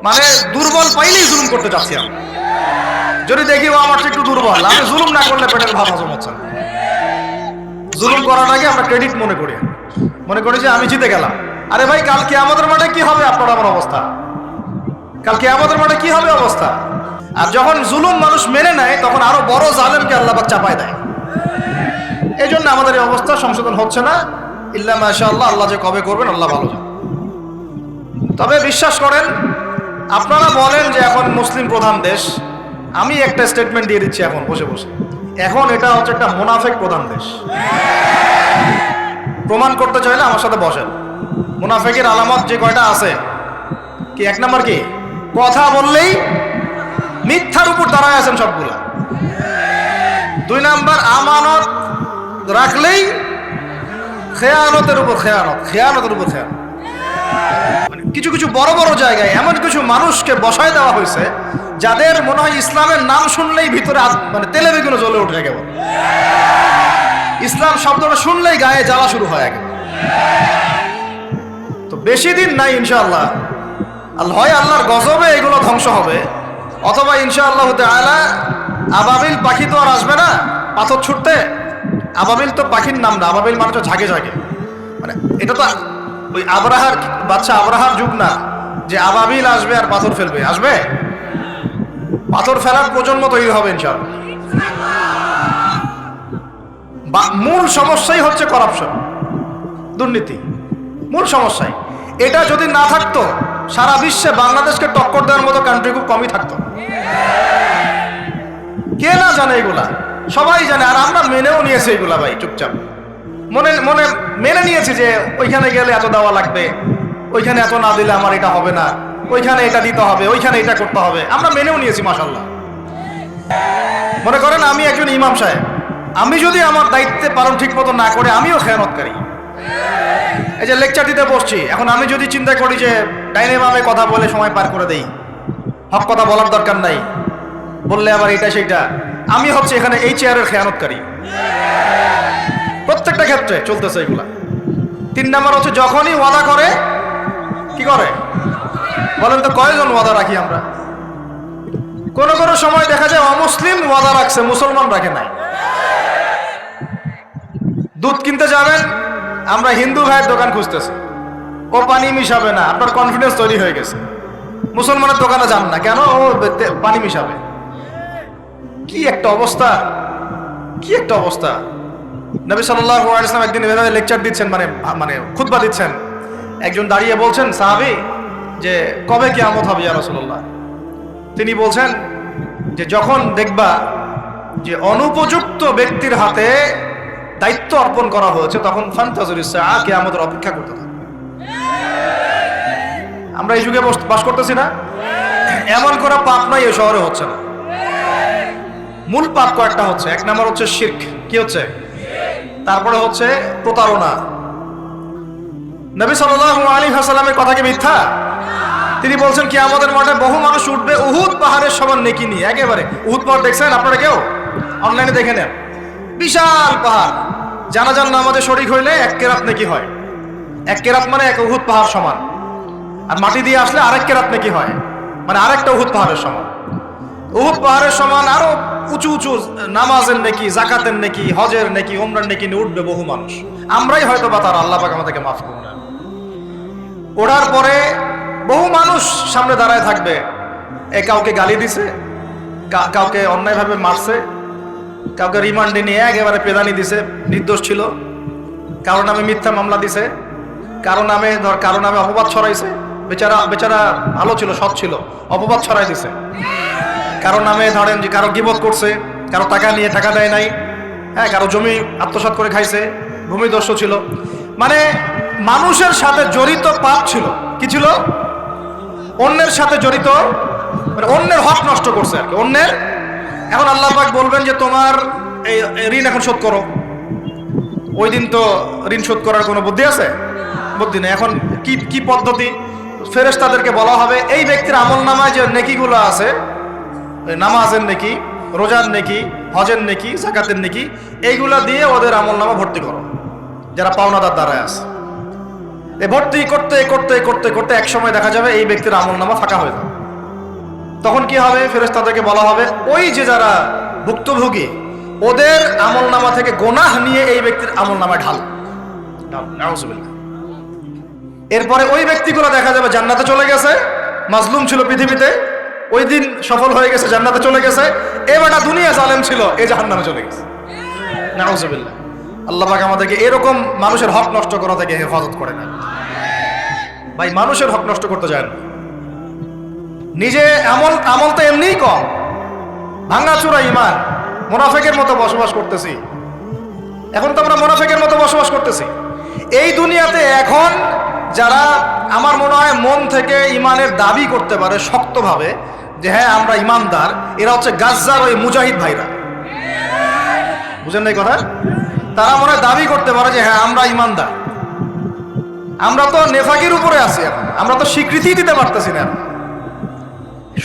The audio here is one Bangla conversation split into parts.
মানে দুর্বল পাইলেই জুলুম করতে চাচ্ছি আমি। যদি দেখি ও আমার একটু দুর্বল, আমি জুলুম না করলে পেটের ভাত হজম হচ্ছে না। জুলুম করার আগে আমরা ক্রেডিট মনে করি যে আমি জিতে গেলাম। আরে ভাই, কাল কিয়ামতের মাঠে কি হবে আপনার আমার অবস্থা? কাল কিয়ামতের মাঠে কি হবে অবস্থা? আর যখন জুলুম মানুষ মেনে নেয় তখন আরো বড় জালেমকে আল্লাহ পাক চাপায় দেয়। এই জন্য আমাদের এই অবস্থা সংশোধন হচ্ছে না। ইল্লা মাশাআল্লাহ, আল্লাহ যে কবে করবেন আল্লাহ ভালো জানেন। তবে বিশ্বাস করেন, আপনারা বলেন যে এখন মুসলিম প্রধান দেশ, আমি একটা স্টেটমেন্ট দিয়ে দিচ্ছি এখন বসে বসে, এখন এটা হচ্ছে একটা মুনাফিক প্রধান দেশ। প্রমাণ করতে চাইলে আমার সাথে বসেন। মুনাফিকের আলামত যে কয়টা আছে, কি এক নাম্বার কি? কথা বললেই মিথ্যার উপর দাঁড়ায় আছেন সবগুলা। 2 নাম্বার, আমানত রাখলেই খেয়ানতের উপর খেয়ানত। মানে কিছু কিছু বড় বড় জায়গায় এমন কিছু মানুষকে বসায় দেওয়া হয়েছে যাদের মনে হয় ইসলামের নাম শুনলেই ভিতরে মানে তেলে বেগুনে জ্বলে ওঠে একেবারে। ইসলাম শব্দটা শুনলেই গায়ে জ্বালা শুরু হয় একেবারে। তো বেশি দিন নাই ইনশাআল্লাহ, হয় আল্লাহর গজবে এগুলো ধ্বংস হবে, অথবা ইনশাআল্লাহ তাআলা আবাবিল পাখি তো আর আসবে না পাথর ছুটতে। আবাবিল তো পাখির নাম না, আবাবিল মানে তো ঝাঁকে ঝাঁকে। মানে এটা তো ওই আবরাহার বাচ্চা আবরাহার যুগ না যে আবাবিল আসবে আর পাথর ফেলবে। আসবে, পাথর ফেলার প্রজন্ম তৈরি হবে ইনশাআল্লাহ। মূল সমস্যাই হচ্ছে করাপশন, দুর্নীতি, মূল সমস্যাই। এটা যদি না থাকতো সারা বিশ্বে বাংলাদেশকে টক্কর দেওয়ার মতো কান্ট্রি খুব কমই থাকতো। কে না জানে এগুলা? সবাই জানে। আর আমরা মেনেও নিয়েছি এগুলা ভাই, চুপচাপ মনে মনে মেনে নিয়েছি যে ওইখানে গেলে এত দেওয়া লাগবে, ওইখানে এত না দিলে আমার এটা হবে না, ওইখানে এটা দিতে হবে, ওইখানে এটা করতে হবে। আমরা মেনেও নিয়েছি মাশাআল্লাহ। মনে করেন আমি একজন ইমাম সাহেব, আমি যদি আমার দায়িত্বে পালন ঠিক মতো না করে আমিও খেয়ানতকারী। এই যে লেকচার দিতে বসছি, এখন আমি যদি চিন্তা করি যে ডাইনে বামে কথা বলে সময় পার করে দেই, হক কথা বলার দরকার নাই, বললে আবার এটা সেইটা, আমি হচ্ছে এখানে এই চেয়ারের খেয়ানতকারী। প্রত্যেকটা ক্ষেত্রে চলতেছে এগুলা। 3 নাম্বার হচ্ছে যখনই ওয়াদা করে কি করে বলেন তো? কয়জন ওয়াদা রাখি আমরা? কোন কোন সময় দেখা যায় অমুসলিম ওয়াদা রাখছে, মুসলমান রাখে নাই। দুধ কিনতে যাবেন, আমরা হিন্দু ভাইয়ের দোকান খুঁজতেছি, ও পানি মিশাবে না, আপনার কনফিডেন্স তৈরি হয়ে গেছে। মুসলমানের দোকানে যান না কেন? ও পানি মিশাবে। কি একটা অবস্থা, কি একটা অবস্থা! নবী সাল্লাল্লাহু আলাইহি ওয়াসাল্লাম একদিন এভাবে লেকচার দিচ্ছেন, মানে খুতবা দিচ্ছেন। একজন দাঁড়িয়ে বলছেন, সাহাবী, যে কবে কিয়ামত হবে ইয়া রাসূলুল্লাহ? তিনি বলছেন যে যখন দেখবা যে অনুপযুক্ত ব্যক্তির হাতে দায়িত্ব অর্পণ করা হয়েছে তখন ফান্তাজুরিস সাআ, কিয়ামতের অপেক্ষা করতে থাকবে। আমরা এই যুগে বাস করতেছি না? এমন করে পাপ নাই এই শহরে হচ্ছে না। মূল পাপ কয়েকটা হচ্ছে। 1 নাম্বার হচ্ছে শিরক। কি হচ্ছে? তারপরে হচ্ছে প্রতারণা। নবী সাল্লাল্লাহু আলাইহি ওয়াসাল্লামের কথা কি মিথ্যা? তিনি বলছেন কিয়ামতের মাঠে বহু মানুষ উঠবে উহুদ পাহাড়ের সমান নেকি নিয়ে। একেবারে উহুদ পাহাড় দেখছেন আপনারা কেউ? অনলাইনে দেখে নেন, বিশাল পাহাড়। জানাজার নামাজে শরীক হইলে 1 কেরাত নেকি হয়। 1 কেরাত মানে 1 উহুদ পাহাড় সমান। আর মাটি দিয়ে আসলে আরেক কেরাত নেকি হয়, মানে আরেকটা উহুদ পাহাড়ের সমান। উহুদ পাহাড়ের সমান আরো উঁচু উঁচু নামাজের নেকি, যাকাতের নেকি, হজের নেকি, উমরার নেকি নিয়ে উঠবে বহু মানুষ। আমরাই হয়তো বা তারা, আল্লাহ পাক আমাদেরকে মাফ করুন। ওঠার পরে বহু মানুষ সামনে দাঁড়ায় থাকবে। কাউকে গালি দিছে, কাউকে অন্যায়ভাবে মারছে, কাউকে রিমান্ডে নিয়ে একেবারে পেদানি দিছে, নির্দোষ ছিল। কারো নামে মিথ্যা মামলা দিছে, কারো নামে অপবাদ ছড়াইছে। বেচারা ভালো ছিল, সৎ ছিল, অপবাদ ছড়াই দিছে। কারো নামে ধরেন যে কারো গীবত করছে, কারো টাকা নিয়ে টাকা দেয় নাই, হ্যাঁ, কারো জমি আত্মসাৎ করে খাইছে, ভূমিদস্যু ছিল। মানে মানুষের সাথে জড়িত পাপ ছিল। কি ছিল? অন্যের সাথে জড়িত, মানে অন্যের হক নষ্ট করছে আর কি, অন্যের। এখন আল্লাহ পাক বলবেন যে তোমার এই ঋণ এখন শোধ করো। ওই দিন তো ঋণ শোধ করার কোনো বুদ্ধি আছে? বুদ্ধি নেই। এখন কি পদ্ধতি? ফেরেশতাদেরকে বলা হবে এই ব্যক্তির আমলনামায় যে নেকিগুলো আছে, নামাজের নেকি, রোজার নেকি, হজের নেকি, যাকাতের নেকি, এইগুলা দিয়ে ওদের আমলনামা ভর্তি করো যারা পাওনাদার দ্বারায় আছে। এই ভর্তি করতে করতে করতে করতে এক সময় দেখা যাবে এই ব্যক্তির আমলনামা ফাঁকা হয়ে যাবে। তখন কি হবে? ফেরেশতাদেরকে বলা হবে ওই যে যারা ভুক্তভোগী ওদের আমলনামা থেকে গোনাহ নিয়ে এই ব্যক্তির আমলনামায় ঢাল। নাউজুবিল্লাহ। এরপরে ওই ব্যক্তিগুলো দেখা যাবে জান্নাতে চলে গেছে, মাজলুম ছিল পৃথিবীতে, ওই দিন সফল হয়ে গেছে, জান্নাতে চলে গেছে। এবারটা দুনিয়া জালেম ছিল, এই জাহান্নামে চলে গেছে। নাউজুবিল্লাহ। আল্লাহ পাক আমাদেরকে এরকম মানুষের হক নষ্ট করা থেকে হেফাজত করে না। ভাই মানুষের হক নষ্ট করতে যায় না। নিজে আমল তো এমনিই কম, ভাঙাচোরা ঈমান, মুনাফিকের মতো বসবাস করতেছি। এখন তো আমরা মুনাফিকের মতো বসবাস করতেছি এই দুনিয়াতে। এখন যারা আমার মনে হয় মন থেকে ঈমানের দাবি করতে পারে শক্তভাবে যে হ্যাঁ আমরা ঈমানদার, এরা হচ্ছে গাজ্জার ওই মুজাহিদ ভাইরা। বুঝেন না এই কথা? তারা মনে হয় দাবি করতে পারে যে হ্যাঁ আমরা ঈমানদার। আমরা তো নেফাকির উপরে আছি, এখন আমরা তো স্বীকৃতি দিতে পারতেছি না,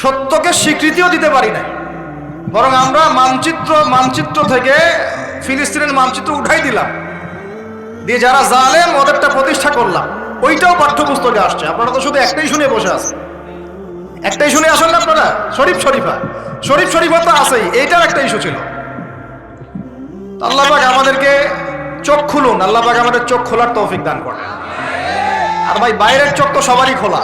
সত্যকে স্বীকৃতিও দিতে পারি না। বরং আমরা মানচিত্র থেকে ফিলিস্তিনের মানচিত্র উঠাই দিলাম, দিয়ে যারা জালেম ওদেরটা প্রতিষ্ঠা করলাম। ওইটাও পাঠ্যপুস্তকে আসছে। আপনারা তো শুধু একটাই শুনে বসে আছেন, একটাই শুনে আসেন না আপনারা। শরীফ শরীফা তো আছেই, এইটার একটা ইস্যু ছিল। আল্লাহ পাক আমাদেরকে চোখ খুলুন, আল্লাহ পাক আমাদের চোখ খোলার তৌফিক দান করেন। আর ভাই বাইরের চোখ তো সবারই খোলা,